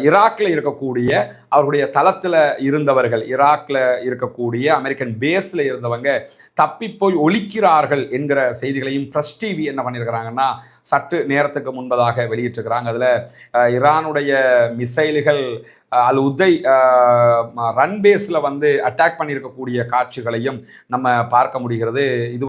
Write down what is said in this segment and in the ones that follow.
ஈராக்கில் இருக்கக்கூடிய அவருடைய தளத்தில் இருந்தவர்கள், ஈராக்கில் இருக்கக்கூடிய அமெரிக்கன் பேஸில் இருந்தவங்க தப்பி போய் ஒழிக்கிறார்கள் என்கிற செய்திகளையும் பிரஸ் டிவி என்ன பண்ணியிருக்கிறாங்கன்னா சற்று நேரத்துக்கு முன்பதாக வெளியிட்டிருக்கிறாங்க. அதில் ஈரானுடைய மிசைல்கள் அல் உதை ரன்பேஸில் வந்து அட்டாக் பண்ணியிருக்கக்கூடிய காட்சிகளையும் நம்ம பார்க்க முடிகிறது. இது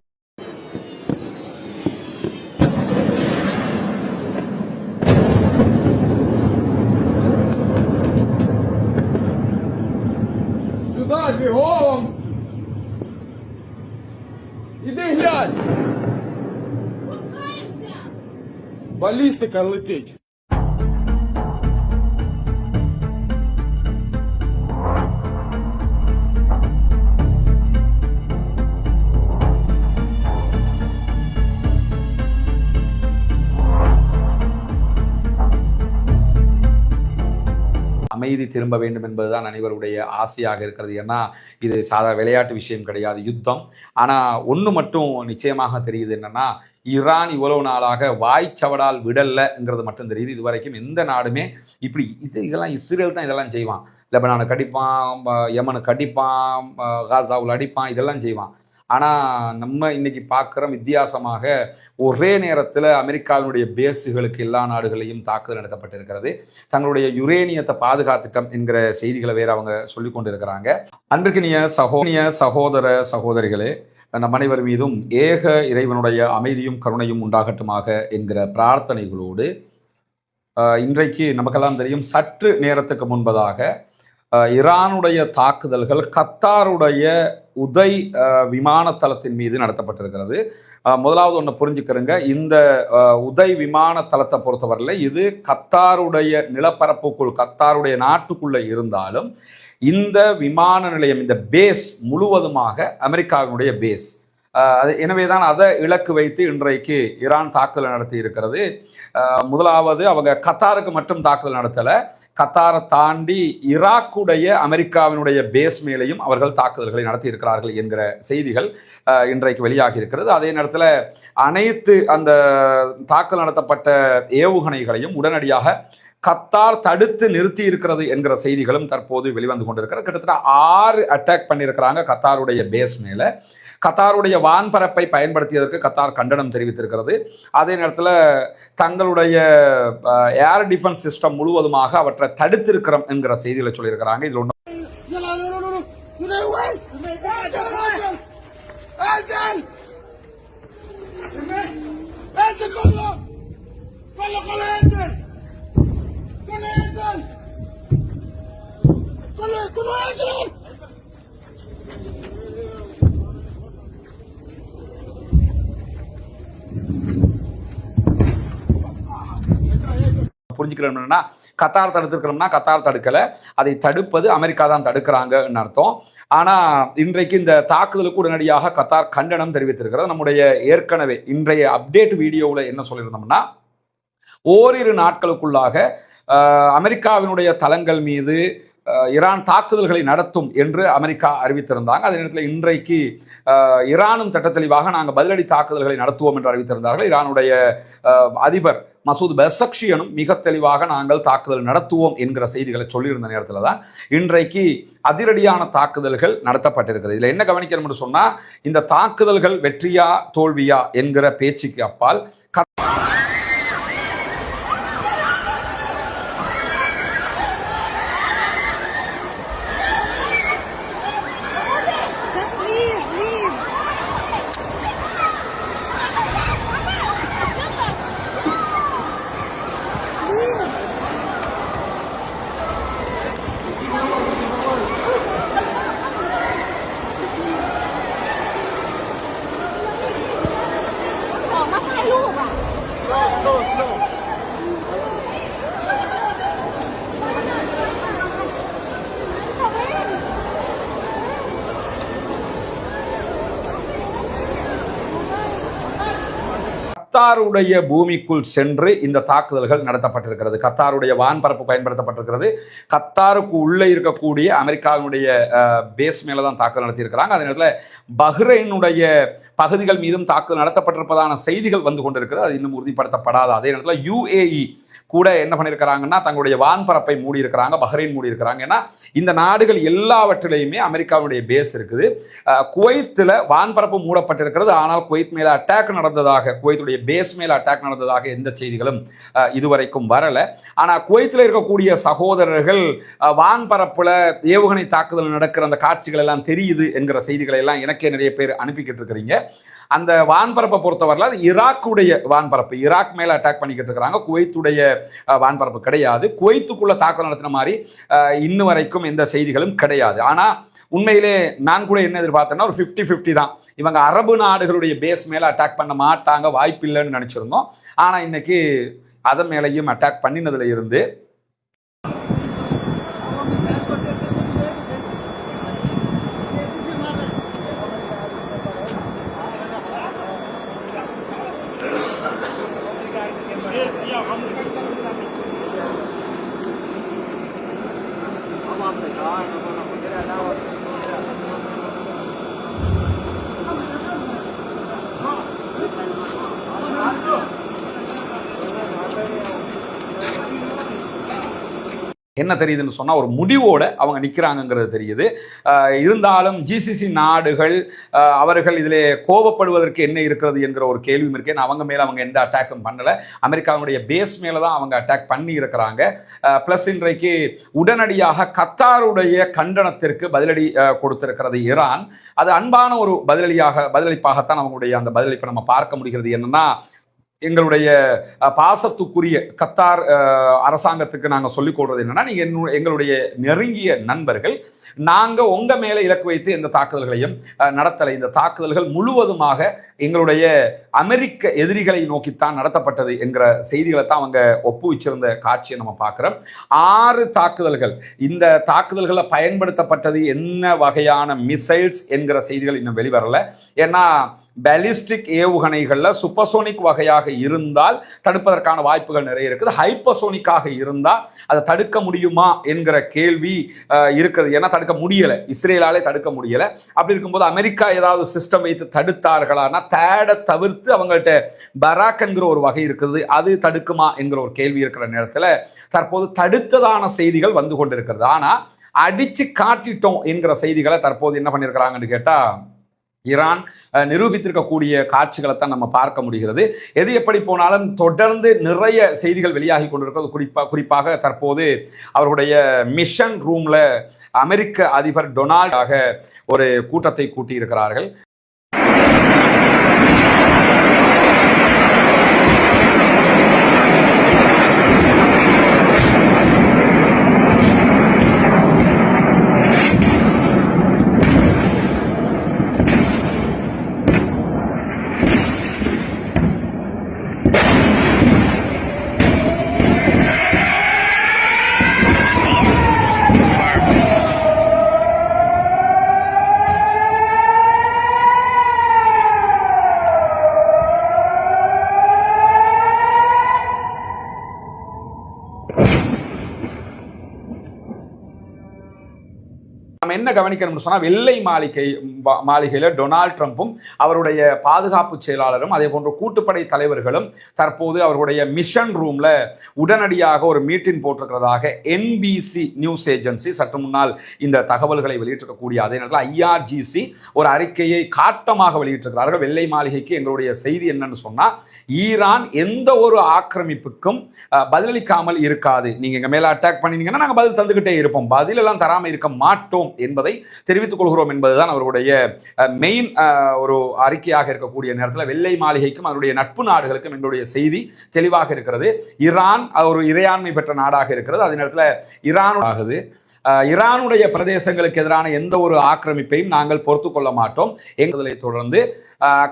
بيهم іди глянь. Балістика летить. அமைதி திரும்ப வேண்டும் என்பதுதான் அனைவருடைய ஆசையாக இருக்கிறது. ஏன்னா இது சாதாரண விளையாட்டு விஷயம் கிடையாது, யுத்தம். ஆனால் ஒன்று மட்டும் நிச்சயமாக தெரியுது, என்னன்னா ஈரான் இவ்வளவு நாளாக வாய்ச்சவடால் விடலைங்கிறது மட்டும் தெரியுது. இதுவரைக்கும் எந்த நாடுமே இப்படி இதெல்லாம் இஸ்ரேல் தான் இதெல்லாம் செய்வான். லெபனானுக்கு அடிப்பான், யமனுக்கு அடிப்பான், காசாவில் அடிப்பான், இதெல்லாம் செய்வான். ஆனால் நம்ம இன்னைக்கு பார்க்குறோம் வித்தியாசமாக ஒரே நேரத்தில் அமெரிக்காவினுடைய பேஸுகளுக்கு எல்லா நாடுகளையும் தாக்குதல் நடத்தப்பட்டிருக்கிறது. தங்களுடைய யுரேனியத்தை பாதுகாத்துட்டம் என்கிற செய்திகளை வேறு அவங்க சொல்லி கொண்டு இருக்கிறாங்க. அன்பிற்கினிய சகோதர சகோதரிகளே, நம் அனைவர் மீதும் ஏக இறைவனுடைய அமைதியும் கருணையும் உண்டாகட்டுமாக என்கிற பிரார்த்தனைகளோடு இன்றைக்கு நமக்கெல்லாம் தெரியும், சற்று நேரத்துக்கு முன்பதாக ஈரானுடைய தாக்குதல்கள் கத்தாருடைய உதை விமானத்தளத்தின் மீது நடத்தப்பட்டிருக்கிறது. முதலாவது ஒன்று புரிஞ்சுக்கிறங்க, இந்த உதை விமான தளத்தை பொறுத்தவரையில் இது கத்தாருடைய நிலப்பரப்புக்குள், கத்தாருடைய நாட்டுக்குள்ளே இருந்தாலும் இந்த விமான நிலையம், இந்த பேஸ் முழுவதுமாக அமெரிக்காவினுடைய பேஸ். எனவே தான் அதை இலக்கு வைத்து இன்றைக்கு ஈரான் தாக்குதல் நடத்தி இருக்கிறது. முதலாவது அவங்க கத்தாருக்கு மட்டும் தாக்குதல் நடத்தலை, கத்தாரை தாண்டி ஈராக்குடைய அமெரிக்காவினுடைய பேஸ் மேலையும் அவர்கள் தாக்குதல்களை நடத்தி இருக்கிறார்கள் என்கிற செய்திகள் இன்றைக்கு வெளியாகி இருக்கிறது. அதே நேரத்தில் அனைத்து அந்த தாக்குதல் நடத்தப்பட்ட ஏவுகணைகளையும் உடனடியாக கத்தார் தடுத்து நிறுத்தி இருக்கிறது என்கிற செய்திகளும் தற்போது வெளிவந்து கொண்டிருக்கிறது. கிட்டத்தட்ட 6 அட்டாக் பண்ணியிருக்கிறாங்க கத்தாருடைய பேஸ் மேலே. கத்தாருடைய வான்பரப்பை பயன்படுத்தியதற்கு கத்தார் கண்டனம் தெரிவித்திருக்கிறது. அதே நேரத்தில் தங்களுடைய ஏர் டிஃபென்ஸ் சிஸ்டம் முழுவதுமாக அவற்றை தடுத்திருக்கிறோம் என்கிற செய்திகளை சொல்லியிருக்கிறாங்க. இதில் ஒன்று புரிஞ்சுக்கிறோம்னா, கத்தார் தடுத்திருக்கிறோம்னா கத்தார் தடுக்கலை, அதை தடுப்பது அமெரிக்கா தான் தடுக்கிறாங்கன்னு அர்த்தம். ஆனால் இன்றைக்கு இந்த தாக்குதலுக்கு உடனடியாக கத்தார் கண்டனம் தெரிவித்திருக்கிறது. நம்முடைய ஏற்கனவே இன்றைய அப்டேட் வீடியோவில் என்ன சொல்லியிருந்தோம்னா, ஓரிரு நாட்களுக்குள்ளாக அமெரிக்காவினுடைய தளங்கள் மீது ஈரான் தாக்குதல்களை நடத்தும் என்று அமெரிக்கா அறிவித்திருந்தாங்க. அதே நேரத்தில் இன்றைக்கு ஈரானும் திட்டத்தெளிவாக நாங்கள் பதிலடி தாக்குதல்களை நடத்துவோம் என்று அறிவித்திருந்தார்கள். ஈரானுடைய அதிபர் மசூத் பெசக்ஷியனும் மிக தெளிவாக நாங்கள் தாக்குதல் நடத்துவோம் என்கிற செய்திகளை சொல்லியிருந்த நேரத்தில் தான் இன்றைக்கு அதிரடியான தாக்குதல்கள் நடத்தப்பட்டிருக்கிறது. இதில் என்ன கவனிக்கணும் என்று சொன்னால், இந்த தாக்குதல்கள் வெற்றியா தோல்வியா என்கிற பேச்சுக்கு அப்பால் கத்தாருடைய பூமிக்குள் சென்று இந்த தாக்குதல்கள் நடத்தப்பட்டிருக்கிறது. கத்தாருடைய வான்பரப்பு பயன்படுத்தப்பட்டிருக்கிறது. கத்தாருக்கு உள்ளே இருக்கக்கூடிய அமெரிக்காவினுடைய பேஸ் மேலே தான் தாக்குதல் நடத்தியிருக்கிறாங்க. அதே நேரத்தில் பஹ்ரைனுடைய பகுதிகள் மீதும் தாக்குதல் நடத்தப்பட்டிருப்பதான செய்திகள் வந்து கொண்டிருக்கிறது. அது இன்னும் உறுதிப்படுத்தப்படாத. அதே நேரத்தில் UAE கூட என்ன பண்ணியிருக்கிறாங்கன்னா தங்களுடைய வான்பரப்பை மூடி இருக்கிறாங்க, பஹ்ரைன் மூடி இருக்கிறாங்க. ஏன்னா இந்த நாடுகள் எல்லாவற்றிலையுமே அமெரிக்காவுடைய பேஸ் இருக்குது. குவைத்தில் வான்பரப்பு மூடப்பட்டிருக்கிறது. ஆனால் குவைத் மேல அட்டாக் நடந்ததாக, குவைத்துடைய பேஸ் மேல அட்டாக் நடந்ததாக எந்த செய்திகளும் இதுவரைக்கும் வரல. ஆனா குவைத்தில் இருக்கக்கூடிய சகோதரர்கள் வான்பரப்புல ஏவுகணை தாக்குதல் நடக்கிற அந்த காட்சிகள் எல்லாம் தெரியுது என்கிற செய்திகளை எல்லாம் எனக்கே நிறைய பேர் அனுப்பிக்கிட்டு இருக்கிறீங்க. அந்த வான்பரப்பை பொறுத்தவரையில் அது ஈராக்குடைய வான்பரப்பு, ஈராக் மேல அட்டாக் பண்ணிக்கிட்டு இருக்கிறாங்க. குவைத்துடைய வான்பரப்பு கிடையாது. குவைத்துக்குள்ள தாக்குதல் நடத்தின மாதிரி இன்னும் வரைக்கும் எந்த செய்திகளும் கிடையாது. ஆனா உண்மையிலே நான் கூட என்ன எதிர்பார்த்தேன்னா ஒரு 50-50 தான். இவங்க அரபு நாடுகளுடைய பேஸ் மேல அட்டாக் பண்ண மாட்டாங்க, வாய்ப்பில்லைன்னு நினைச்சிருந்தோம். ஆனா இன்னைக்கு அதன் மேலையும் அட்டாக் பண்ணினதுல இருந்து என்ன தெரியுதுன்னு சொன்னா ஒரு முடிவோட அவங்க நிற்கிறாங்கிறது தெரியுது. இருந்தாலும் ஜிசிசி நாடுகள் அவர்கள் இதிலே கோபப்படுவதற்கு என்ன இருக்கிறது என்கிற ஒரு கேள்வியும் இருக்கு. அவங்க மேல அவங்க எந்த அட்டாக்கும் பண்ணல, அமெரிக்காவுடைய பேஸ் மேல தான் அவங்க அட்டாக் பண்ணி இருக்கிறாங்க. பிளஸ் இன்றைக்கு உடனடியாக கத்தாருடைய கண்டனத்திற்கு பதிலடி கொடுத்திருக்கிறது ஈரான். அது அன்பான ஒரு பதிலளிப்பாகத்தான் அவங்களுடைய அந்த பதிலளிப்பை நம்ம பார்க்க முடிகிறது. என்னன்னா, எங்களுடைய பாசத்துக்குரிய கத்தார் அரசாங்கத்துக்கு நாங்கள் சொல்லிக் கொடுறது என்னன்னா, நீங்க எங்களுடைய நெருங்கிய நண்பர்கள், நாங்க உங்க மேல இலக்கு வைத்து எந்த தாக்குதல்களையும் நடத்தலை. இந்த தாக்குதல்கள் முழுவதுமாக எங்களுடைய அமெரிக்க எதிரிகளை நோக்கித்தான் நடத்தப்பட்டது என்கிற செய்திகளை தான் அவங்க ஒப்புவிச்சிருந்த காட்சியை நம்ம பார்க்கிறோம். 6 தாக்குதல்கள், இந்த தாக்குதல்களில் பயன்படுத்தப்பட்டது என்ன வகையான மிசைல்ஸ் என்கிற செய்திகள் இன்னும் வெளிவரல. ஏன்னா பேலிஸ்டிக் ஏவுகணைகள்ல சூப்பர்சோனிக் வகையாக இருந்தால் தடுப்பதற்கான வாய்ப்புகள் நிறைய இருக்குது. ஹைப்பர்சோனிக்காக இருந்தால் அதை தடுக்க முடியுமா என்கிற கேள்வி இருக்குது. ஏன்னா தடுக்க முடியல, இஸ்ரேலாலே தடுக்க முடியல. அப்படி இருக்கும்போது அமெரிக்கா ஏதாவது சிஸ்டம் வைத்து தடுத்தார்களானா தேட தவிர்த்து அவங்கள்ட்ட பராக் என்கிற ஒரு வகை இருக்குது, அது தடுக்குமா என்கிற ஒரு கேள்வி இருக்கிற நேரத்தில் தற்போது தடுத்ததான செய்திகள் வந்து கொண்டிருக்கிறது. ஆனா அடிச்சு காட்டிட்டோம் என்கிற செய்திகளை தற்போது என்ன பண்ணியிருக்கிறாங்கன்னு கேட்டா ஈரான் நிரூபித்திருக்கக்கூடிய காட்சிகளை தான் நம்ம பார்க்க முடிகிறது. எது எப்படி போனாலும் தொடர்ந்து நிறைய செய்திகள் வெளியாகி கொண்டிருக்கிறது. குறிப்பாக தற்போது அவருடைய மிஷன் ரூம்ல அமெரிக்க அதிபர் டொனால்டாக ஒரு கூட்டத்தை கூட்டியிருக்கிறார்கள். நம்ம என்ன கவனிக்கணும்னு சொன்னா, வெள்ளை மாளிகையில டொனால்ட் ட்ரம்ப்பும் அவருடைய பாதுகாப்பு செயலாளரும் அதே போன்ற கூட்டுப்படை தலைவர்களும் தற்போது அவருடைய மிஷன் ரூம்ல உடனடியாக ஒரு மீட்டிங் போட்டிருக்கிறதாக NBC நியூஸ் ஏஜென்சி சற்று முன்னால் இந்த தகவல்களை வெளியிட்டிருக்கக்கூடிய அதே நேரத்தில் IRGC ஒரு அறிக்கையை காட்டமாக வெளியிட்டிருக்கிறார்கள். வெள்ளை மாளிகைக்கு எங்களுடைய செய்தி என்னன்னு சொன்னா, ஈரான் எந்த ஒரு ஆக்கிரமிப்புக்கும் பதிலளிக்காமல் இருக்காது. நீங்க எங்க மேல அட்டாக் பண்ணினீங்கன்னா நாங்க பதில் தந்துகிட்டே இருப்போம், பதில் எல்லாம் தராம இருக்க மாட்டோம் என்பதை தெரிவித்துக் கொள்கிறோம் என்பதுதான் அவருடைய மெயின் ஒரு அறிக்கையாக இருக்கக்கூடிய நேரத்தில் வெள்ளை மாளிகைக்கும் அதனுடைய நட்பு நாடுகளுக்கும் எங்களுடைய செய்தி தெளிவாக இருக்கிறது. ஈரான் ஒரு இறையாண்மை பெற்ற நாடாக இருக்கிறது. அதே நேரத்தில் ஈரான் ஆகுது. ஈரானுடைய பிரதேசங்களுக்கு எதிரான எந்த ஒரு ஆக்கிரமிப்பையும் நாங்கள் பொறுத்து கொள்ள மாட்டோம். எங்களை தொடர்ந்து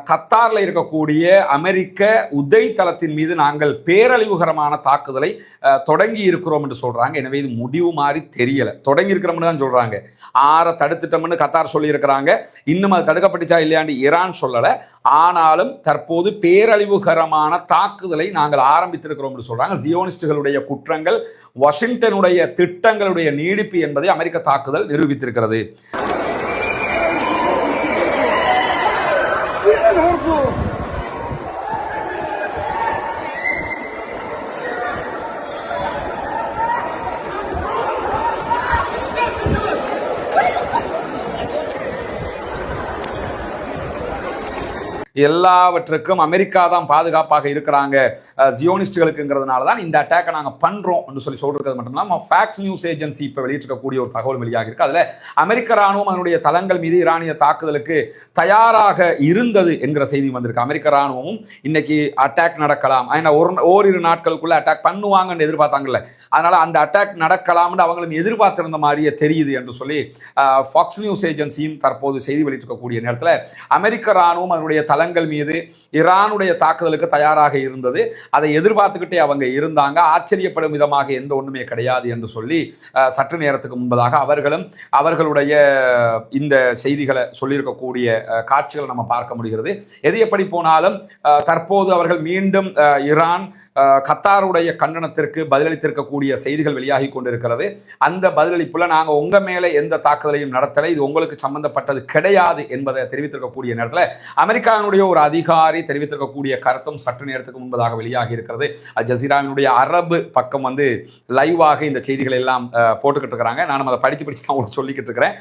கத்தாரில் இருக்கக்கூடிய அமெரிக்க உதய் தளத்தின் மீது நாங்கள் பேரழிவுகரமான தாக்குதலை தொடங்கி இருக்கிறோம் என்று சொல்றாங்க. எனவே இது முடிவு மாதிரி தெரியல, தொடங்கி இருக்கிறோம்னு தான் சொல்றாங்க. 6 தடுத்துட்டோம்னு கத்தார் சொல்லி இருக்கிறாங்க. இன்னும் அது தடுக்கப்பட்டுச்சா இல்லையாண்டு ஈரான் சொல்லல. ஆனாலும் தற்போது பேரழிவுகரமான தாக்குதலை நாங்கள் ஆரம்பித்திருக்கிறோம் என்று சொல்றாங்க. ஜியோனிஸ்டுகளுடைய குற்றங்கள், வாஷிங்டனுடைய திட்டங்களுடைய நீடிப்பு என்பதை அமெரிக்க தாக்குதல் நிரூபித்திருக்கிறது. எல்லாவற்றுக்கும் அமெரிக்கா தான் பாதுகாப்பாக இருக்கிறாங்க ஜியோனிஸ்டுகளுக்குங்கிறதுனால தான் இந்த அட்டாக்கை நாங்கள் பண்றோம் என்று சொல்லிருக்கிறது மட்டும் இல்லாமல் ஃபேக்ஸ் நியூஸ் ஏஜென்சி இப்போ வெளியிட்டிருக்கக்கூடிய ஒரு தகவல் வெளியாக இருக்கு. அதுல அமெரிக்க ராணுவம் அதனுடைய தளங்கள் மீது ஈரானிய தாக்குதலுக்கு தயாராக இருந்தது என்கிற செய்தி வந்திருக்கு. அமெரிக்க ராணுவமும் இன்னைக்கு அட்டாக் நடக்கலாம், ஓரிரு நாட்களுக்குள்ள அட்டாக் பண்ணுவாங்கன்னு எதிர்பார்த்தாங்கல்ல, அதனால அந்த அட்டாக் நடக்கலாம்னு அவங்களும் எதிர்பார்த்திருந்த மாதிரியே தெரியுது என்று சொல்லி ஃபாக்ஸ் நியூஸ் ஏஜென்சியும் தற்போது செய்தி வெளியிட்டிருக்கக்கூடிய நேரத்தில் அமெரிக்க ராணுவம் அதனுடைய தளங்கள் மீது ஈரானுடைய தாக்குதலுக்கு தயாராக இருந்தது, அதை எதிர்பார்த்துக்கிட்டே அவங்க இருந்தாங்க, ஆச்சரியப்படும் விதமாக எந்த ஒண்ணுமே கிடையாது என்று சொல்லி சற்று நேரத்துக்கு முன்பதாக அவர்களும் அவர்களுடைய இந்த செய்திகளை சொல்லியிருக்கக்கூடிய காட்சிகளை நம்ம பார்க்க முடிகிறது. எது எப்படி போனாலும் தற்போது அவர்கள் மீண்டும் ஈரான் கத்தாருடைய கண்டனத்திற்கு பதிலளித்திருக்கக்கூடிய செய்திகள் வெளியாகி கொண்டிருக்கிறது. அந்த பதிலளிப்புல நாங்க உங்க மேல எந்த தாக்குதலையும் நடத்தலை, இது உங்களுக்கு சம்பந்தப்பட்டது கிடையாது என்பதை தெரிவித்திருக்கக்கூடிய நேரத்தில் அமெரிக்காவினுடைய ஒரு அதிகாரி தெரிவித்திருக்கக்கூடிய கருத்தும் சற்று நேரத்துக்கு முன்பதாக வெளியாகி இருக்கிறது. அல் ஜசீராவினுடைய அரபு பக்கம் லைவாக இந்த செய்திகளை எல்லாம் போட்டுக்கிட்டு இருக்கிறாங்க. நானும் அதை படிச்சு தான் உங்களுக்கு சொல்லிக்கிட்டு இருக்கிறேன்.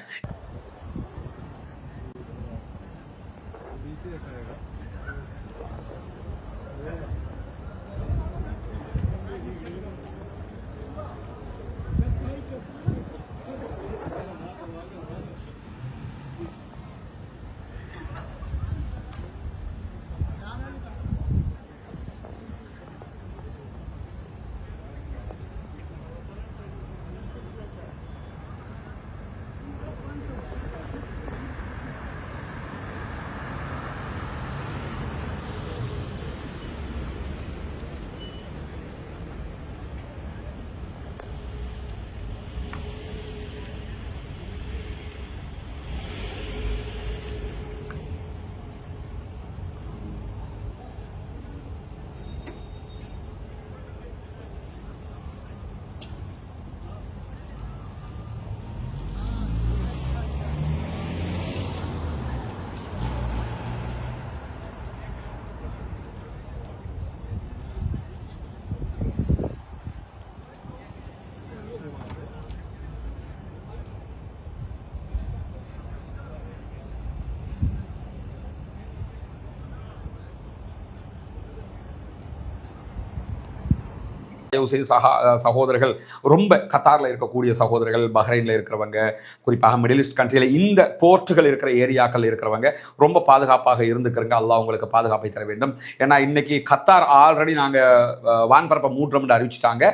சகோதரர்கள் ரொம்ப கத்தாரில் இருக்கக்கூடிய சகோதரர்கள், பஹ்ரைனில் இருக்கிறவங்க, குறிப்பாக மிடில் ஈஸ்ட் கண்ட்ரியில் இந்த போர்ட்டுகள் இருக்கிற ஏரியாக்கள் இருக்கிறவங்க ரொம்ப பாதுகாப்பாக இருந்துக்கிறங்க. அல்லாஹ் உங்களுக்கு பாதுகாப்பை தர வேண்டும். ஏன்னா இன்னைக்கு கத்தார் ஆல்ரெடி நாங்கள் வான்பரப்பை மூடுறோம்னு அறிவிச்சிட்டாங்க.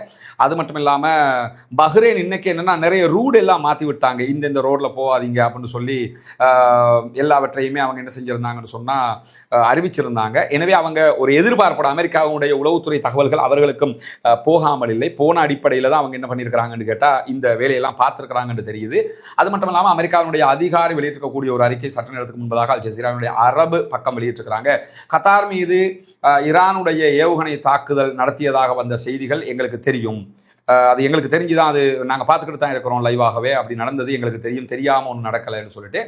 அது மட்டும் இல்லாமல் பஹ்ரைன் இன்னைக்கு என்னன்னா நிறைய ரூட் எல்லாம் மாற்றி விட்டாங்க. இந்த ரோடில் போகாதீங்க அப்படின்னு சொல்லி எல்லாவற்றையுமே அவங்க என்ன செஞ்சிருந்தாங்கன்னு சொன்னால் அறிவிச்சிருந்தாங்க. எனவே அவங்க ஒரு எதிர்பார்ப்போட அமெரிக்காவுடைய உளவுத்துறை தகவல்கள் அவர்களுக்கும் போகாமல் இல்லை, போன அடிப்படையில் தான் அவங்க என்ன பண்ணியிருக்கிறாங்கன்னு கேட்டால் இந்த வேலையெல்லாம் பார்த்துருக்கிறாங்கன்னு தெரியுது. அது மட்டும் இல்லாமல் அமெரிக்காவினுடைய அதிகாரி வெளியிட்டிருக்கக்கூடிய ஒரு அறிக்கை சற்று நேரத்துக்கு முன்பதாக அல் ஜசீராவினுடைய அரபு பக்கம் வெளியிட்டிருக்கிறாங்க. கத்தார் மீது ஈரானுடைய ஏவுகணை தாக்குதல் நடத்தியதாக வந்த செய்திகள் எங்களுக்கு தெரியும், அது எங்களுக்கு தெரிஞ்சுதான், அது நாங்கள் பார்த்துக்கிட்டு தான் இருக்கிறோம் லைவாகவே, அப்படி நடந்தது எங்களுக்கு தெரியும், தெரியாமல் ஒன்றும் நடக்கலைன்னு சொல்லிட்டு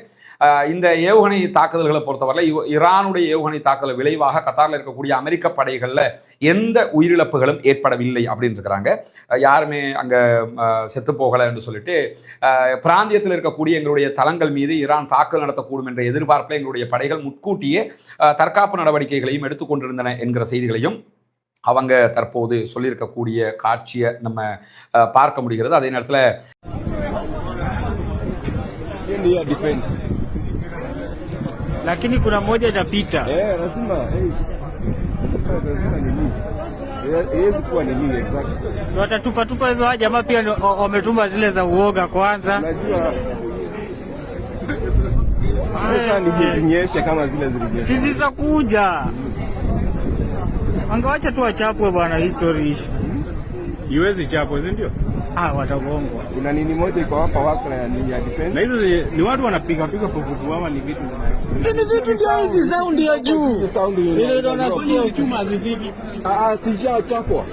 இந்த ஏவுகணை தாக்குதல்களை பொறுத்தவரை ஈரானுடைய ஏவுகணை தாக்குதல் விளைவாக கத்தாரில் இருக்கக்கூடிய அமெரிக்க படைகளில் எந்த உயிரிழப்புகளும் ஏற்படவில்லை அப்படின்னு இருக்கிறாங்க. யாருமே அங்கே செத்து போகலை என்று சொல்லிட்டு பிராந்தியத்தில் இருக்கக்கூடிய எங்களுடைய தளங்கள் மீது ஈரான் தாக்குதல் நடத்தக்கூடும் என்ற எதிர்பார்ப்பில் எங்களுடைய படைகள் முன்கூட்டியே தற்காப்பு நடவடிக்கைகளையும் எடுத்துக்கொண்டிருந்தன என்கிற செய்திகளையும் அவங்க தற்போது சொல்லியிருக்கக்கூடிய காட்சியை நம்ம பார்க்க முடிகிறது. அதே நேரத்தில் lakini kuna moja itapita lazima haiwezi kuwa ni nini exactly, so watatupa tupa hivyo. Hawa jamaa pia wametuma zile za uoga kwanza, unajua sasa nijizinyeshe kama zile zilinyesha sisi za kuja angawacha tu wachapwe bwana, history ishi iwezi chapo, si ndio? Watagongwa. Kuna nini moja iko hapa wako na nini ya defense, na hizo ni watu wanapiga piga popote, ama ni vitu si ni vitu ndio hizi sound ya juu ile ndio nasikia chuma hazipigi. Si chapwa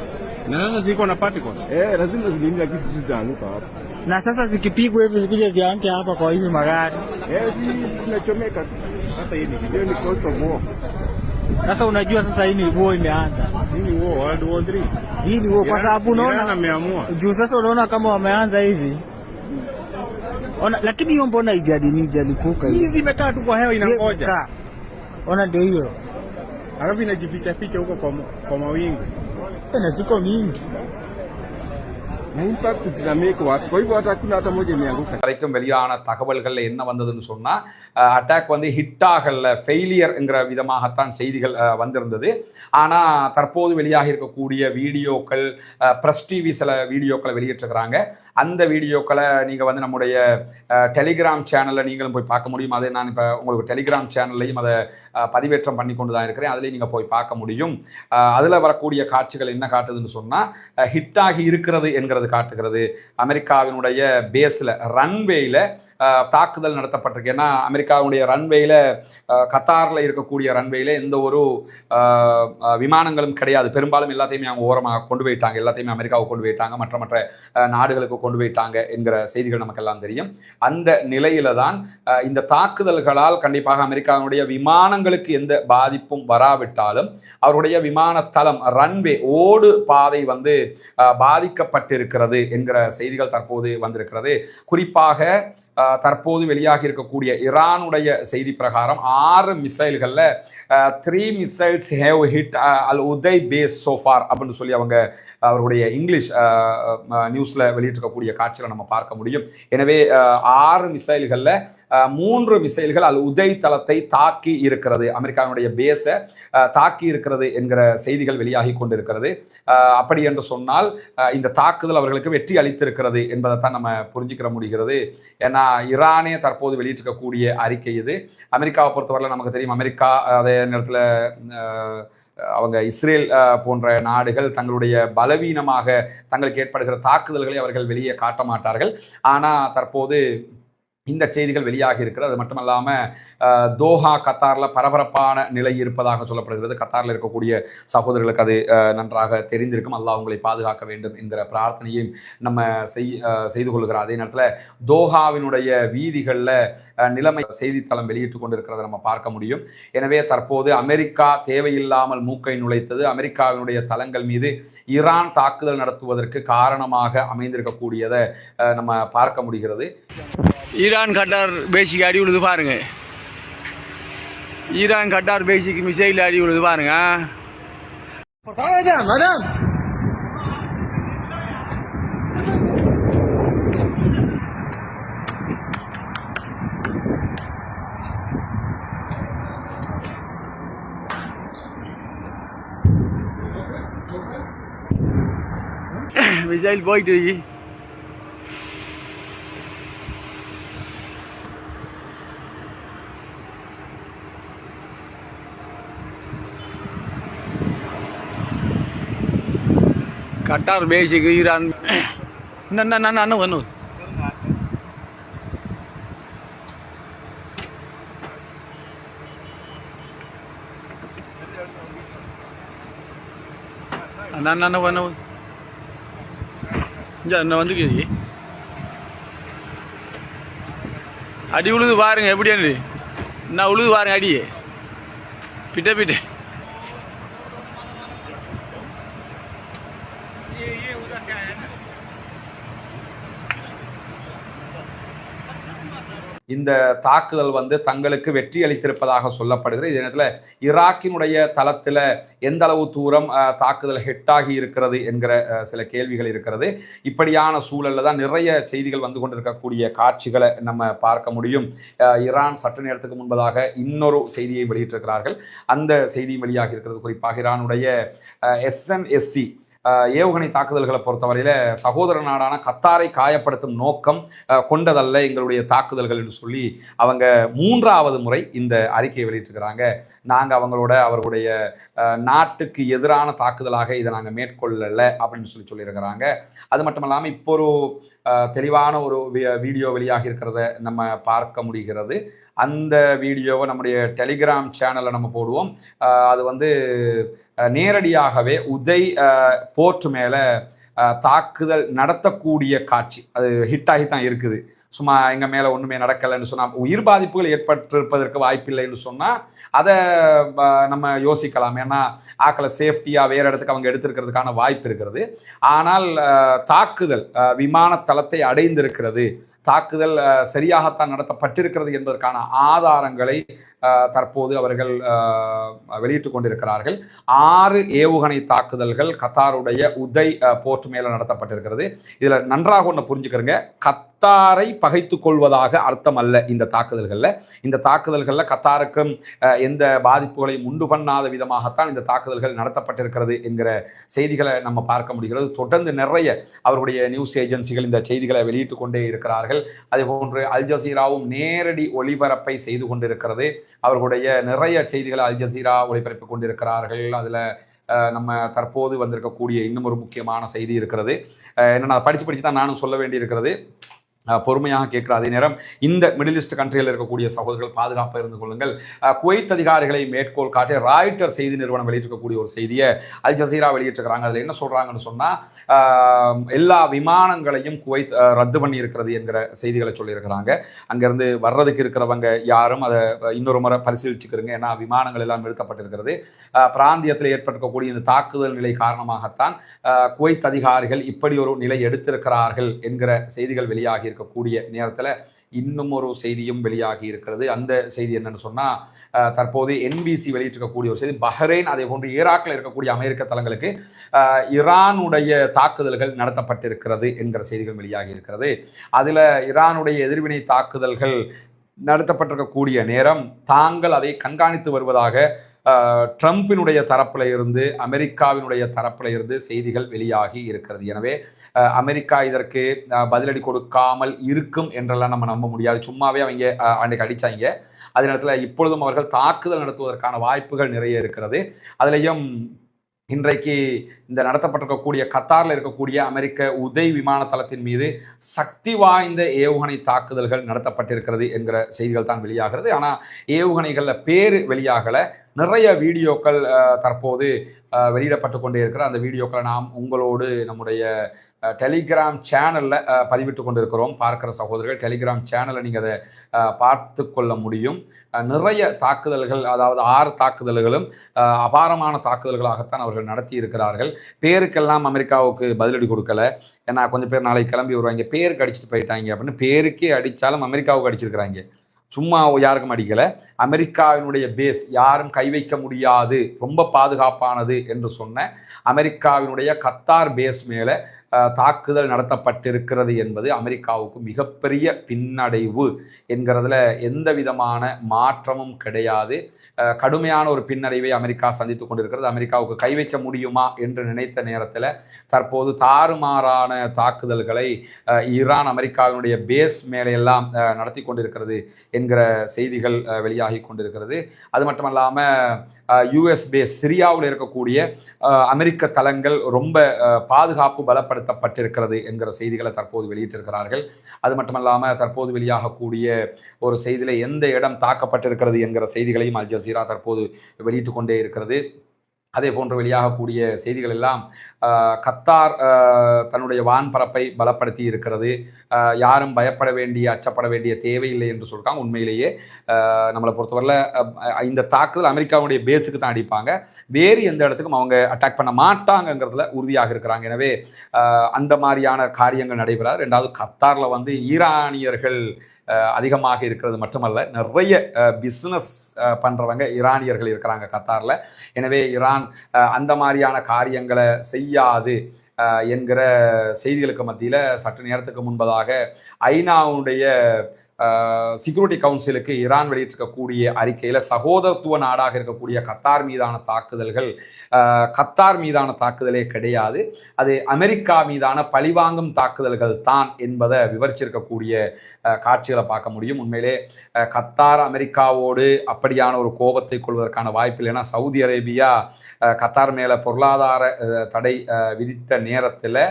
na sasa ziko na particles, lazima zilimia kisi zitanuka hapa, na sasa zikipigwa hivi zikija zianke hapa kwa hizi magari si zinachomeka. Sasa hii ni cost of war. Sasa unajua sasa hii ni war imeanza. Hii ni war, World War 3. Hii ni war kwa sababu unaona ameamua. Juu sasa unaona kama wameanza hivi. Ona, lakini hiyo mbona ijalipuka hivi? Hizi imekaa tu kwa hewa inangoja. Ona ndio hiyo. Alafu inajificha ficha huko kwa mawingu. Tena ziko mingi na impact zinameka watu, kwa hivyo hata hakuna hata moja imeanguka. வரைக்கும் வெளியான தகவல்கள்ல என்ன வந்ததுன்னு சொன்னா attack வந்து hit ஆகல, ஃபெயிலியர்ங்கிற விதமாகத்தான் செய்திகள் வந்திருந்தது. ஆனா தற்போது வெளியாக இருக்கக்கூடிய வீடியோக்கள், பிரஸ் டிவி சில வீடியோக்களை வெளியிட்டிருக்கிறாங்க. அந்த வீடியோக்களை நீங்கள் வந்து நம்முடைய டெலிகிராம் சேனலில் நீங்களும் போய் பார்க்க முடியும். அதை நான் இப்போ உங்களுக்கு டெலிகிராம் சேனல்லையும் அதை பதிவேற்றம் பண்ணி கொண்டு தான் இருக்கிறேன். அதுலேயும் நீங்கள் போய் பார்க்க முடியும். அதில் வரக்கூடிய காட்சிகள் என்ன காட்டுதுன்னு சொன்னால், ஹிட் ஆகி இருக்கிறது என்கிறது காட்டுகிறது. அமெரிக்காவினுடைய பேஸில் ரன்வேயில் தாக்குதல் நடத்தப்பட்டிருக்கு. ஏன்னா அமெரிக்காவுடைய ரன்வேயில், கத்தாரில் இருக்கக்கூடிய ரன்வேயில் எந்த ஒரு விமானங்களும் கிடையாது. பெரும்பாலும் எல்லாத்தையுமே அவங்க ஓரமாக கொண்டு போயிட்டாங்க, எல்லாத்தையுமே அமெரிக்காவுக்கு கொண்டு போயிட்டாங்க, மற்ற மற்ற நாடுகளுக்கு கொண்டு போயிட்டாங்க என்கிற செய்திகள் நமக்கெல்லாம் தெரியும். அந்த நிலையில தான் இந்த தாக்குதல்களால் கண்டிப்பாக அமெரிக்காவுடைய விமானங்களுக்கு எந்த பாதிப்பும் வராவிட்டாலும் அவருடைய விமானத்தளம், ரன்வே, ஓடு பாதை வந்து பாதிக்கப்பட்டிருக்கிறது என்கிற செய்திகள் தற்போது வந்திருக்கிறது. குறிப்பாக தற்போது வெளியாகி இருக்கக்கூடிய ஈரானுடைய செய்தி பிரகாரம் 6 மிசைல்களில் 3 missiles have hit Al Udeid base so far அப்படின்னு சொல்லி அவருடைய இங்கிலீஷ் நியூஸில் வெளியிட்டிருக்கக்கூடிய காட்சியில் நம்ம பார்க்க முடியும். எனவே 6 மிசைல்களில் 3 மிசைல்கள் அல் உதை தளத்தை தாக்கி இருக்கிறது, அமெரிக்காவுடைய பேஸை தாக்கி இருக்கிறது என்கிற செய்திகள் வெளியாகி கொண்டிருக்கிறது. அப்படி என்று சொன்னால் இந்த தாக்குதல் அவர்களுக்கு வெற்றி அளித்திருக்கிறது என்பதைத்தான் நம்ம புரிஞ்சுக்கிற முடிகிறது. ஏன்னா ஈரானே தற்போது வெளியிட்டிருக்கக்கூடிய அறிக்கை இது. அமெரிக்காவை பொறுத்தவரையில் நமக்கு தெரியும், அமெரிக்கா அதே நேரத்தில் அவங்க இஸ்ரேல் போன்ற நாடுகள் தங்களுடைய பலவீனமாக தங்களுக்கு ஏற்படுகிற தாக்குதல்களை அவர்கள் வெளியே காட்ட மாட்டார்கள். ஆனால் தற்போது இந்த செய்திகள் வெளியாகி இருக்கிறது. அது மட்டுமல்லாமல் தோஹா, கத்தாரில் பரபரப்பான நிலை இருப்பதாக சொல்லப்படுகிறது. கத்தாரில் இருக்கக்கூடிய சகோதரர்களுக்கு அது நன்றாக தெரிந்திருக்கும். அல்லாஹ் உங்களை பாதுகாக்க வேண்டும் என்கிற பிரார்த்தனையும் நம்ம செய்து கொள்கிறோம். அதே நேரத்தில் தோஹாவினுடைய வீதிகளில் நிலைமை செய்தித்தளம் வெளியிட்டு கொண்டிருக்கிறத நம்ம பார்க்க முடியும். எனவே தற்போது அமெரிக்கா தேவையில்லாமல் மூக்கை நுழைத்தது அமெரிக்காவினுடைய தளங்கள் மீது ஈரான் தாக்குதல் நடத்துவதற்கு காரணமாக அமைந்திருக்கக்கூடியதை நம்ம பார்க்க முடிகிறது. ஈரான் கட்டார் பேசிக் அடி விழுது பாருங்க. ஈரான் கட்டார் பேசிக் மிசைல் அடி விழுது பாருங்க. மிசைல் போயிட்டு कटार बेसिक ईरान ना ना ना ना ना वनो ना ना ना वनो जा ना வந்து கேடி அடி உழுது பாருங்க எப்படின்னு. நான் உழுது பாருங்க அடியே பிட்ட பிட்ட. இந்த தாக்குதல் வந்து தங்களுக்கு வெற்றி அளித்திருப்பதாக சொல்லப்படுகிறது. இதே நேரத்தில் ஈராக்கினுடைய தளத்தில் எந்த அளவு தூரம் தாக்குதல் ஹிட்டாகி இருக்கிறது என்கிற சில கேள்விகள் இருக்கிறது. இப்படியான சூழலில் தான் நிறைய செய்திகள் வந்து கொண்டிருக்கக்கூடிய காட்சிகளை நம்ம பார்க்க முடியும். ஈரான் சற்று நேரத்துக்கு முன்பதாக இன்னொரு செய்தியை வெளியிட்டிருக்கிறார்கள். அந்த செய்தி வெளியாகி இருக்கிறது. குறிப்பாக ஈரானுடைய SNSC ஏவுகணை தாக்குதல்களை பொறுத்தவரையில் சகோதர நாடான கத்தாரை காயப்படுத்தும் நோக்கம் கொண்டதல்ல எங்களுடைய தாக்குதல்கள் என்று சொல்லி அவங்க 3வது முறை இந்த அறிக்கையை வெளியிட்டிருக்கிறாங்க. நாங்கள் அவர்களுடைய நாட்டுக்கு எதிரான தாக்குதலாக இதை நாங்கள் மேற்கொள்ளலை அப்படின்னு சொல்லியிருக்கிறாங்க. அது மட்டும் இல்லாமல் இப்போ ஒரு தெளிவான ஒரு வீடியோ வெளியாகி இருக்கிறத நம்ம பார்க்க முடிகிறது. அந்த வீடியோவை நம்முடைய டெலிகிராம் சேனலில் நம்ம போடுவோம். அது வந்து நேரடியாகவே உதை போர்ட் மேலே தாக்குதல் நடத்தக்கூடிய காட்சி அது ஹிட் ஆகி தான் இருக்குது. சும்மா எங்கள் மேலே ஒன்றுமே நடக்கலைன்னு சொன்னால், உயிர் பாதிப்புகள் ஏற்பட்டிருப்பதற்கு வாய்ப்பில்லைன்னு சொன்னால் அதை நம்ம யோசிக்கலாம். ஏன்னா ஆக்களை சேஃப்டியாக வேறு இடத்துக்கு அவங்க எடுத்திருக்கிறதுக்கான வாய்ப்பு இருக்கிறது. ஆனால் தாக்குதல் விமான தளத்தை அடைந்திருக்கிறது, தாக்குதல் சரியாகத்தான் நடத்தப்பட்டிருக்கிறது என்பதற்கான ஆதாரங்களை தற்போது அவர்கள் வெளியிட்டுக் கொண்டிருக்கிறார்கள். 6 ஏவுகணை தாக்குதல்கள் கத்தாருடைய உதை போர்ட் மேல நடத்தப்பட்டிருக்கிறது. இதுல நன்றாக ஒன்று புரிஞ்சுக்கிறங்க, கத்தாரை பகைத்து கொள்வதாக அர்த்தம் அல்ல இந்த தாக்குதல்களில். இந்த தாக்குதல்களில் கத்தாருக்கும் எந்த பாதிப்புகளையும் உண்டு பண்ணாத விதமாகத்தான் இந்த தாக்குதல்கள் நடத்தப்பட்டிருக்கிறது என்கிற செய்திகளை நம்ம பார்க்க முடிகிறது. தொடர்ந்து நிறைய அவருடைய நியூஸ் ஏஜென்சிகள் இந்த செய்திகளை வெளியிட்டு கொண்டே இருக்கிறார்கள். அதே போன்று அல் ஜசீராவும் நேரடி ஒளிபரப்பை செய்து கொண்டிருக்கிறது. அவர்களுடைய நிறைய செய்திகளை அல் ஜசீரா ஒளிபரப்பி கொண்டிருக்கிறார்கள். அதில் நம்ம தற்போது வந்திருக்கக்கூடிய இன்னும் ஒரு முக்கியமான செய்தி இருக்கிறது. என்னென்னா படித்து தான் நானும் சொல்ல வேண்டி இருக்கிறது. பொறுமையாக கேட்கிற அதே நேரம் இந்த மிடில் ஈஸ்ட் கண்ட்ரியில் இருக்கக்கூடிய சகோதரர்கள் பாதுகாப்பாக இருந்து கொள்ளுங்கள். குவைத் அதிகாரிகளை மேற்கோள் காட்டி ராய்ட்டர் செய்தி நிறுவனம் வெளியிட்டிருக்கக்கூடிய ஒரு செய்தியை அல் ஜசீரா வெளியிட்டிருக்கிறாங்க. அதில் என்ன சொல்கிறாங்கன்னு சொன்னால், எல்லா விமானங்களையும் குவைத் ரத்து பண்ணி இருக்கிறது என்கிற செய்திகளை சொல்லியிருக்கிறாங்க. அங்கேருந்து வர்றதுக்கு இருக்கிறவங்க யாரும் அதை இன்னொரு முறை பரிசீலிச்சுக்கிறங்க. ஏன்னா விமானங்கள் எல்லாம் நிறுத்தப்பட்டிருக்கிறது. பிராந்தியத்தில் ஏற்பட்டிருக்கக்கூடிய இந்த தாக்குதல் நிலை காரணமாகத்தான் குவைத் அதிகாரிகள் இப்படி ஒரு நிலை எடுத்திருக்கிறார்கள் என்கிற செய்திகள் வெளியாகி இருக்கக்கூடிய நேரத்தில் இன்னும் ஒரு செய்தியும் வெளியாகி இருக்கிறது. அந்த செய்தி என்னன்னு சொன்னால், தற்போது NBC வெளியிட்டிருக்கக்கூடிய ஒரு செய்தி, பஹ்ரைன் அதே போன்று ஈராக்கில் இருக்கக்கூடிய அமெரிக்க தளங்களுக்கு ஈரானுடைய தாக்குதல்கள் நடத்தப்பட்டிருக்கிறது என்கிற செய்திகள் வெளியாகி இருக்கிறது. அதில் ஈரானுடைய எதிர்வினை தாக்குதல்கள் நடத்தப்பட்டிருக்கக்கூடிய நேரம் தாங்கள் அதை கண்காணித்து வருவதாக ட்ரம்பினுடைய தரப்பில் இருந்து அமெரிக்காவினுடைய தரப்பில் இருந்து செய்திகள் வெளியாகி இருக்கிறது. எனவே அமெரிக்கா இதற்கு பதிலடி கொடுக்காமல் இருக்கும் என்றெல்லாம் நம்ம நம்ப முடியாது. சும்மாவே அவங்க அன்றைக்கு அடித்தாங்க. அதே நேரத்தில் இப்பொழுதும் அவர்கள் தாக்குதல் நடத்துவதற்கான வாய்ப்புகள் நிறைய இருக்கிறது. அதுலேயும் இன்றைக்கு இந்த நடத்தப்பட்டிருக்கக்கூடிய கத்தாரில் இருக்கக்கூடிய அமெரிக்க உதை விமான தளத்தின் மீது சக்தி வாய்ந்த ஏவுகணை தாக்குதல்கள் நடத்தப்பட்டிருக்கிறது என்கிற செய்திகள் தான் வெளியாகிறது. ஆனால் ஏவுகணைகளில் பேர் வெளியாகலை. நிறைய வீடியோக்கள் தற்போது வெளியிடப்பட்டு கொண்டே இருக்கிற அந்த வீடியோக்களை நாம் உங்களோடு நம்முடைய டெலிகிராம் சேனலில் பதிவிட்டு கொண்டிருக்கிறோம். பார்க்குற சகோதரர்கள் டெலிகிராம் சேனலை நீங்கள் அதை பார்த்து கொள்ள முடியும். நிறைய தாக்குதல்கள், அதாவது 6 தாக்குதல்களும் அபாரமான தாக்குதல்களாகத்தான் அவர்கள் நடத்தி இருக்கிறார்கள். பேருக்கெல்லாம் அமெரிக்காவுக்கு பதிலடி கொடுக்கல. ஏன்னா கொஞ்சம் பேர் நாளைக்கு கிளம்பி வருவாங்க, பேருக்கு அடிச்சுட்டு போயிட்டாங்க அப்படின்னு. பேருக்கே அடித்தாலும் அமெரிக்காவுக்கு அடிச்சிருக்கிறாங்க, சும்மா யாருக்கும் அடிக்கலை. அமெரிக்காவினுடைய பேஸ் யாரும் கை வைக்க முடியாது, ரொம்ப பாதுகாப்பானது என்று சொன்ன அமெரிக்காவினுடைய கத்தார் பேஸ் மேலே தாக்குதல் நடத்தப்பட்டிருக்கிறது என்பது அமெரிக்காவுக்கு மிகப்பெரிய பின்னடைவு என்கிறதுல எந்த விதமான மாற்றமும் கிடையாது. கடுமையான ஒரு பின்னடைவை அமெரிக்கா சந்தித்து கொண்டிருக்கிறது. அமெரிக்காவுக்கு கை வைக்க முடியுமா என்று நினைத்த நேரத்தில் தற்போது தாறுமாறான தாக்குதல்களை ஈரான் அமெரிக்காவினுடைய பேஸ் மேலையெல்லாம் நடத்தி கொண்டிருக்கிறது என்கிற செய்திகள் வெளியாகி கொண்டிருக்கிறது. அது மட்டுமல்லாமல் US பேஸ் சிரியாவில் இருக்கக்கூடிய அமெரிக்க தளங்கள் ரொம்ப பாதுகாப்பு பலப்படுத்தப்பட்டிருக்கிறது என்கிற செய்திகளை தற்போது வெளியிட்டிருக்கிறார்கள். அது மட்டுமல்லாமல் தற்போது வெளியாகக்கூடிய ஒரு செய்தியில் எந்த இடம் தாக்கப்பட்டிருக்கிறது என்கிற செய்திகளையும் அல் ஜசீரா தற்போது வெளியிட்டு கொண்டே இருக்கிறது. அதே போன்று வெளியாகக்கூடிய செய்திகள் எல்லாம் கத்தார் தன்னுடைய வான்பரப்பை பலப்படுத்தி இருக்கிறது, யாரும் பயப்பட வேண்டிய அச்சப்பட வேண்டிய தேவையில்லை என்று சொல்லிட்டாங்க. உண்மையிலேயே நம்மளை பொறுத்தவரையில் இந்த தாக்குதல் அமெரிக்காவுடைய பேஸுக்கு தான் அடிப்பாங்க, வேறு எந்த இடத்துக்கும் அவங்க அட்டாக் பண்ண மாட்டாங்கங்கிறதுல உறுதியாக இருக்கிறாங்க. எனவே அந்த மாதிரியான காரியங்கள் நடைபெறாது. ரெண்டாவது, கத்தாரில் வந்து ஈரானியர்கள் அதிகமாக இருக்கிறது மட்டுமல்ல, நிறைய பிஸ்னஸ் பண்ணுறவங்க ஈரானியர்கள் இருக்கிறாங்க கத்தாரில். எனவே ஈரான் அந்த மாதிரியான காரியங்களை செய்யாது என்கிற செய்திகளுக்கு மத்தியில் சற்று நேரத்துக்கு முன்பதாக ஐநாவுடைய செக்யூரிட்டி கவுன்சிலுக்கு ஈரான் வெளியிட்டிருக்கக்கூடிய அறிக்கையில் சகோதரத்துவ நாடாக இருக்கக்கூடிய கத்தார் மீதான தாக்குதல்கள் கத்தார் மீதான தாக்குதலே கிடையாது, அது அமெரிக்கா மீதான பழிவாங்கும் தாக்குதல்கள் தான் என்பதை விவரிச்சிருக்கக்கூடிய காட்சிகளை பார்க்க முடியும். உண்மையிலே கத்தார் அமெரிக்காவோடு அப்படியான ஒரு கோபத்தை கொள்வதற்கான வாய்ப்பு இல்லைன்னா, சவுதி அரேபியா கத்தார் மேலே பொருளாதார தடை விதித்த நேரத்தில்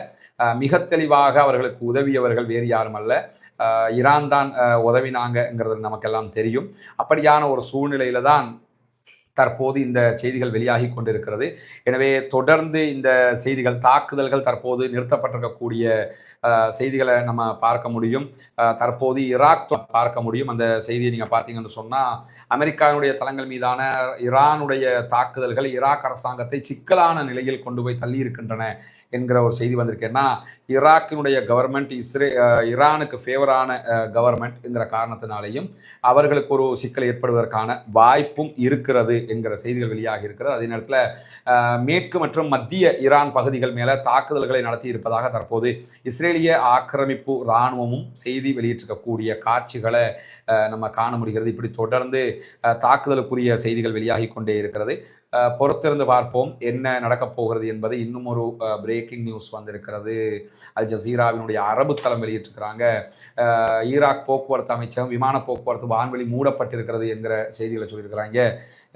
மிக தெளிவாக அவர்களுக்கு உதவியவர்கள் வேறு யாரும் அல்ல, ஈரான் தான் உதவினாங்கங்கிறது நமக்கெல்லாம் தெரியும். அப்படியான ஒரு சூழ்நிலையில தான் தற்போது இந்த செய்திகள் வெளியாகி கொண்டிருக்கிறது. எனவே தொடர்ந்து இந்த செய்திகள் தாக்குதல்கள் தற்போது நிறுத்தப்பட்டிருக்கக்கூடிய செய்திகளை நம்ம பார்க்க முடியும். தற்போது ஈராக் பார்க்க முடியும். அந்த செய்தியை நீங்கள் பார்த்தீங்கன்னு சொன்னால் அமெரிக்காவினுடைய தளங்கள் மீதான ஈரானுடைய தாக்குதல்கள் ஈராக் அரசாங்கத்தை சிக்கலான நிலையில் கொண்டு போய் தள்ளி இருக்கின்றன என்கிற ஒரு செய்தி வந்திருக்கேன்னா, ஈராக்கினுடைய கவர்மெண்ட் ஈரானுக்கு ஃபேவரான கவர்மெண்ட்ங்கிற காரணத்தினாலேயும் அவர்களுக்கு ஒரு சிக்கல் ஏற்படுவதற்கான வாய்ப்பும் இருக்கிறது என்கிற செய்திகள் வெளியாகி இருக்கிறது. அதே நேரத்தில் மேற்கு மற்றும் மத்திய ஈரான் பகுதிகள் மேலே தாக்குதல்களை நடத்தி இருப்பதாக தற்போது இஸ்ரேலிய ஆக்கிரமிப்பு இராணுவமும் செய்தி வெளியிட்டிருக்கக்கூடிய காட்சிகளை நம்ம காண முடிகிறது. இப்படி தொடர்ந்து தாக்குதலுக்குரிய செய்திகள் வெளியாகி கொண்டே இருக்கிறது. பொறுத்திருந்து பார்ப்போம் என்ன நடக்கப் போகிறது என்பது. இன்னும் ஒரு பிரேக்கிங் நியூஸ் வந்திருக்கிறது. அல் ஜசீராவினுடைய அரபு தளம் வெளியிட்டிருக்கிறாங்க. ஈராக் போக்குவரத்து அமைச்சகம் விமான போக்குவரத்து வான்வெளி மூடப்பட்டிருக்கிறது என்கிற செய்திகளை சொல்லியிருக்கிறாங்க.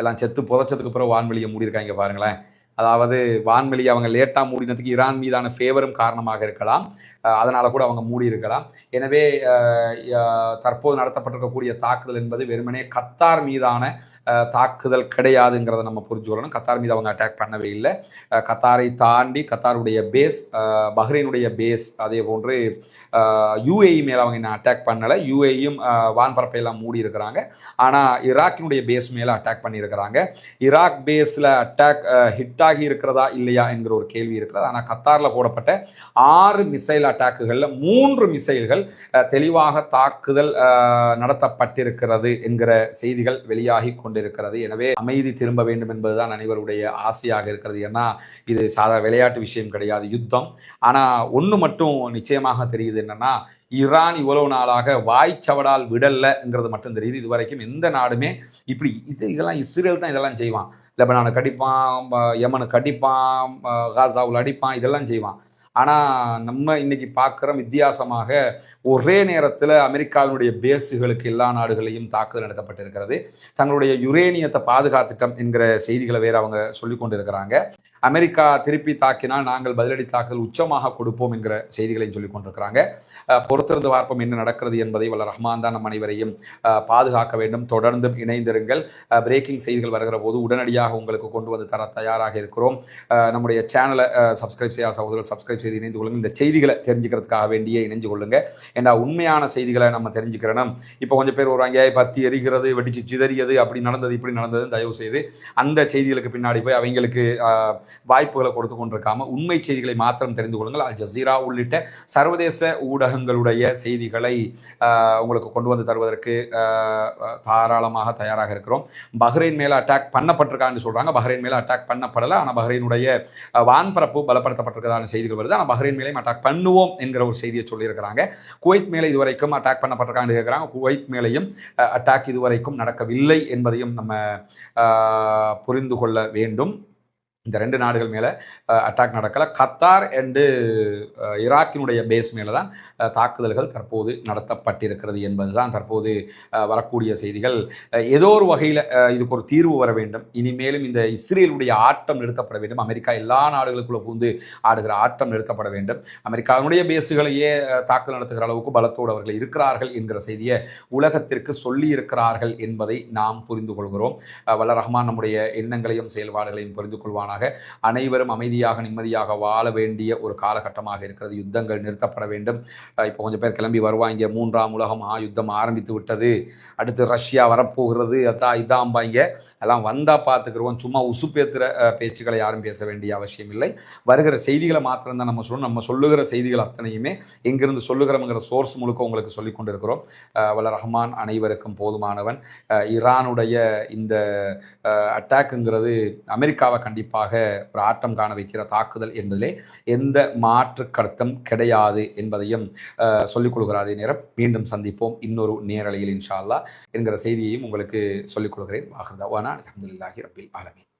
எல்லாம் செத்து புதைச்சதுக்கு பிறகு வான்வெளியை மூடியிருக்காங்க பாருங்களேன். அதாவது வான்வெளி அவங்க லேட்டாக மூடினதுக்கு ஈரான் மீதான ஃபேவரும் காரணமாக இருக்கலாம். அதனால் கூட அவங்க மூடி இருக்கலாம். எனவே தற்போது நடத்தப்பட்டிருக்கக்கூடிய தாக்குதல் என்பது வெறுமனே கத்தார் மீதான தாக்குதல் கிடையாதுங்கிறத நம்ம புரிஞ்சுக்கணும். கத்தார் மீது அவங்க அட்டாக் பண்ணவே இல்லை. கத்தாரை தாண்டி கத்தாருடைய பேஸ், பஹ்ரைனுடைய பேஸ், அதே போன்று யூஏஇ மேலே அவங்க என்ன அட்டாக் பண்ணலை. யூஏஇயும் வான்பரப்பையெல்லாம் மூடி இருக்கிறாங்க. ஆனால் ஈராக்கினுடைய பேஸ் மேலே அட்டாக் பண்ணியிருக்கிறாங்க. ஈராக் பேஸில் அட்டாக் ஹிட் ஆகி இருக்கிறதா இல்லையா என்கிற ஒரு கேள்வி இருக்கிறது. ஆனால் கத்தாரில் போடப்பட்ட 6 மிசைல் அட்டாக்குகளில் 3 மிசைல்கள் தெளிவாக தாக்குதல் நடத்தப்பட்டிருக்கிறது என்கிற செய்திகள் வெளியாகி கொண்டிருக்கிறது. எனவே அமைதி திரும்ப வேண்டும் என்பதுதான் அனைவருடைய ஆசையாக இருக்கிறது. ஏன்னா இது சாதாரண விளையாட்டு விஷயம் கிடையாது, யுத்தம். ஆனால் ஒன்று மட்டும் நிச்சயமாக தெரியுது, என்னன்னா ஈரான் இவ்வளவு நாளாக வாய்ச்சவடால் விடலைங்கிறது மட்டும் தெரியுது. இதுவரைக்கும் எந்த நாடுமே இப்படி இதெல்லாம் இஸ்ரேல் தான் இதெல்லாம் செய்வான். லெபனானுக்கு அடிப்பான், யமனுக்கு அடிப்பான், காசாவில் அடிப்பான், இதெல்லாம் செய்வான். ஆனால் நம்ம இன்னைக்கு பார்க்குறோம் வித்தியாசமாக ஒரே நேரத்தில் அமெரிக்காவினுடைய பேஸுகளுக்கு எல்லா நாடுகளையும் தாக்குதல் நடத்தப்பட்டிருக்கிறது. தங்களுடைய யுரேனியத்தை பாதுகாத்துட்டோம் என்கிற செய்திகளை வேறு அவங்க சொல்லி கொண்டு இருக்கிறாங்க. அமெரிக்கா திருப்பி தாக்கினால் நாங்கள் பதிலடி தாக்குதல் உச்சமாக கொடுப்போம் என்கிற செய்திகளையும் சொல்லி கொண்டிருக்கிறாங்க. பொறுத்திருந்து பார்ப்போம் என்ன நடக்கிறது என்பதை வல்ல ரஹ்மான் தான் நம் அனைவரையும் பாதுகாக்க வேண்டும். தொடர்ந்தும் இணைந்திருங்கள். பிரேக்கிங் செய்திகள் வருகிற போது உடனடியாக உங்களுக்கு கொண்டு வந்து தர தயாராக இருக்கிறோம். நம்முடைய சேனலை சப்ஸ்கிரைப் செய்யாத சகோதரர்கள் சப்ஸ்கிரைப் செய்து இணைந்து கொள்ளுங்கள். இந்த செய்திகளை தெரிஞ்சுக்கிறதுக்காக வேண்டியே இணைஞ்சு கொள்ளுங்க. ஏன்னா உண்மையான செய்திகளை நம்ம தெரிஞ்சுக்கிறோம். இப்போ கொஞ்சம் பேர் வருவாங்க, பத்தி எரிகிறது, வெடிச்சு சிதறியது, அப்படி நடந்தது இப்படி நடந்தது. தயவு செய்து அந்த செய்திகளுக்கு பின்னாடி போய் அவங்களுக்கு வாய்ப்புகளை கொடுத்து கொண்டிருக்காம உண்மை செய்திகளை மாத்திரம் தெரிந்து கொள்ளுங்கள். அல் ஜசீரா உள்ளிட்ட சர்வதேச ஊடகங்களுடைய செய்திகளை உங்களுக்கு கொண்டு வந்து தருவதற்கு தாராளமாக தயாராக இருக்கிறோம். பஹ்ரைன் மேலே அட்டாக் பண்ணப்பட்டிருக்கான்னு சொல்றாங்க. பஹ்ரைன் மேலே அட்டாக் பண்ணப்படலை. ஆனால் பஹ்ரைனுடைய வான்பரப்பு பலப்படுத்தப்பட்டிருக்கிறதான செய்திகள் வருது. ஆனால் பஹ்ரைன் மேலேயும் அட்டாக் பண்ணுவோம் என்கிற ஒரு செய்தியை சொல்லியிருக்கிறாங்க. குவைத் மேலே இதுவரைக்கும் அட்டாக் பண்ணப்பட்டிருக்கான்னு கேட்குறாங்க. குவைத் மேலேயும் அட்டாக் இதுவரைக்கும் நடக்கவில்லை என்பதையும் நம்ம புரிந்து கொள்ள வேண்டும். இந்த 2 நாடுகள் மேலே அட்டாக் நடக்கலை. கத்தார் அண்டு ஈராக்கினுடைய பேஸ் மேலே தான் தாக்குதல்கள் தற்போது நடத்தப்பட்டிருக்கிறது என்பது தான் தற்போது வரக்கூடிய செய்திகள். ஏதோ ஒரு வகையில் இதுக்கு ஒரு தீர்வு வர வேண்டும். இனிமேலும் இந்த இஸ்ரேலுடைய ஆட்டம் நிறுத்தப்பட வேண்டும். அமெரிக்கா எல்லா நாடுகளுக்குள்ள புகுந்து ஆடுகிற ஆட்டம் நிறுத்தப்பட வேண்டும். அமெரிக்காவினுடைய பேஸுகளையே தாக்குதல் நடத்துகிற அளவுக்கு பலத்தோடு அவர்கள் இருக்கிறார்கள் என்கிற செய்தியை உலகத்திற்கு சொல்லி இருக்கிறார்கள் என்பதை நாம் புரிந்து கொள்கிறோம். வல்ல ரஹ்மான் நம்முடைய எண்ணங்களையும் செயல்பாடுகளையும் புரிந்து கொள்வானாக. அனைவரும் அமைதியாக நிம்மதியாக வாழ வேண்டிய ஒரு காலகட்டமாக இருக்கிறது. யுத்தங்கள் நிறுத்தப்பட வேண்டும். இப்போ கொஞ்சம் பேர் கிளம்பி வருவாங்க, 3ஆம் உலகம் யுத்தம் ஆரம்பித்து விட்டது, அடுத்து ரஷ்யா வரப்போகிறது, இதாம்பாங்க. எல்லாம் வந்தால் பார்த்துக்கிறோம். சும்மா உசுப்பேத்துற பேச்சுக்களை யாரும் பேச வேண்டிய அவசியம் இல்லை. வருகிற செய்திகளை மாத்திரம் தான் நம்ம சொல்லணும். நம்ம சொல்லுகிற செய்திகள் அத்தனையுமே எங்கிருந்து சொல்லுகிறோம்ங்கிற சோர்ஸ் முழுக்க உங்களுக்கு சொல்லி கொண்டு இருக்கிறோம். வல்ல ரஹ்மான் அனைவருக்கும் போதுமானவன். ஈரானுடைய இந்த அட்டாக்குங்கிறது அமெரிக்காவை கண்டிப்பாக ஒரு ஆட்டம் காண வைக்கிற தாக்குதல் என்பதிலே எந்த மாற்று கருத்தும் கிடையாது என்பதையும் சொல்லிக் கொள்கிறார். அதே நேரம் மீண்டும் சந்திப்போம் இன்னொரு நேரலையில் இன்ஷா அல்லாஹ் என்கிற செய்தியையும் உங்களுக்கு சொல்லிக் கொள்கிறேன். வாஹிர் தஅவானா அல்ஹம்துலில்லாஹி ரப்பில் ஆலமீன்.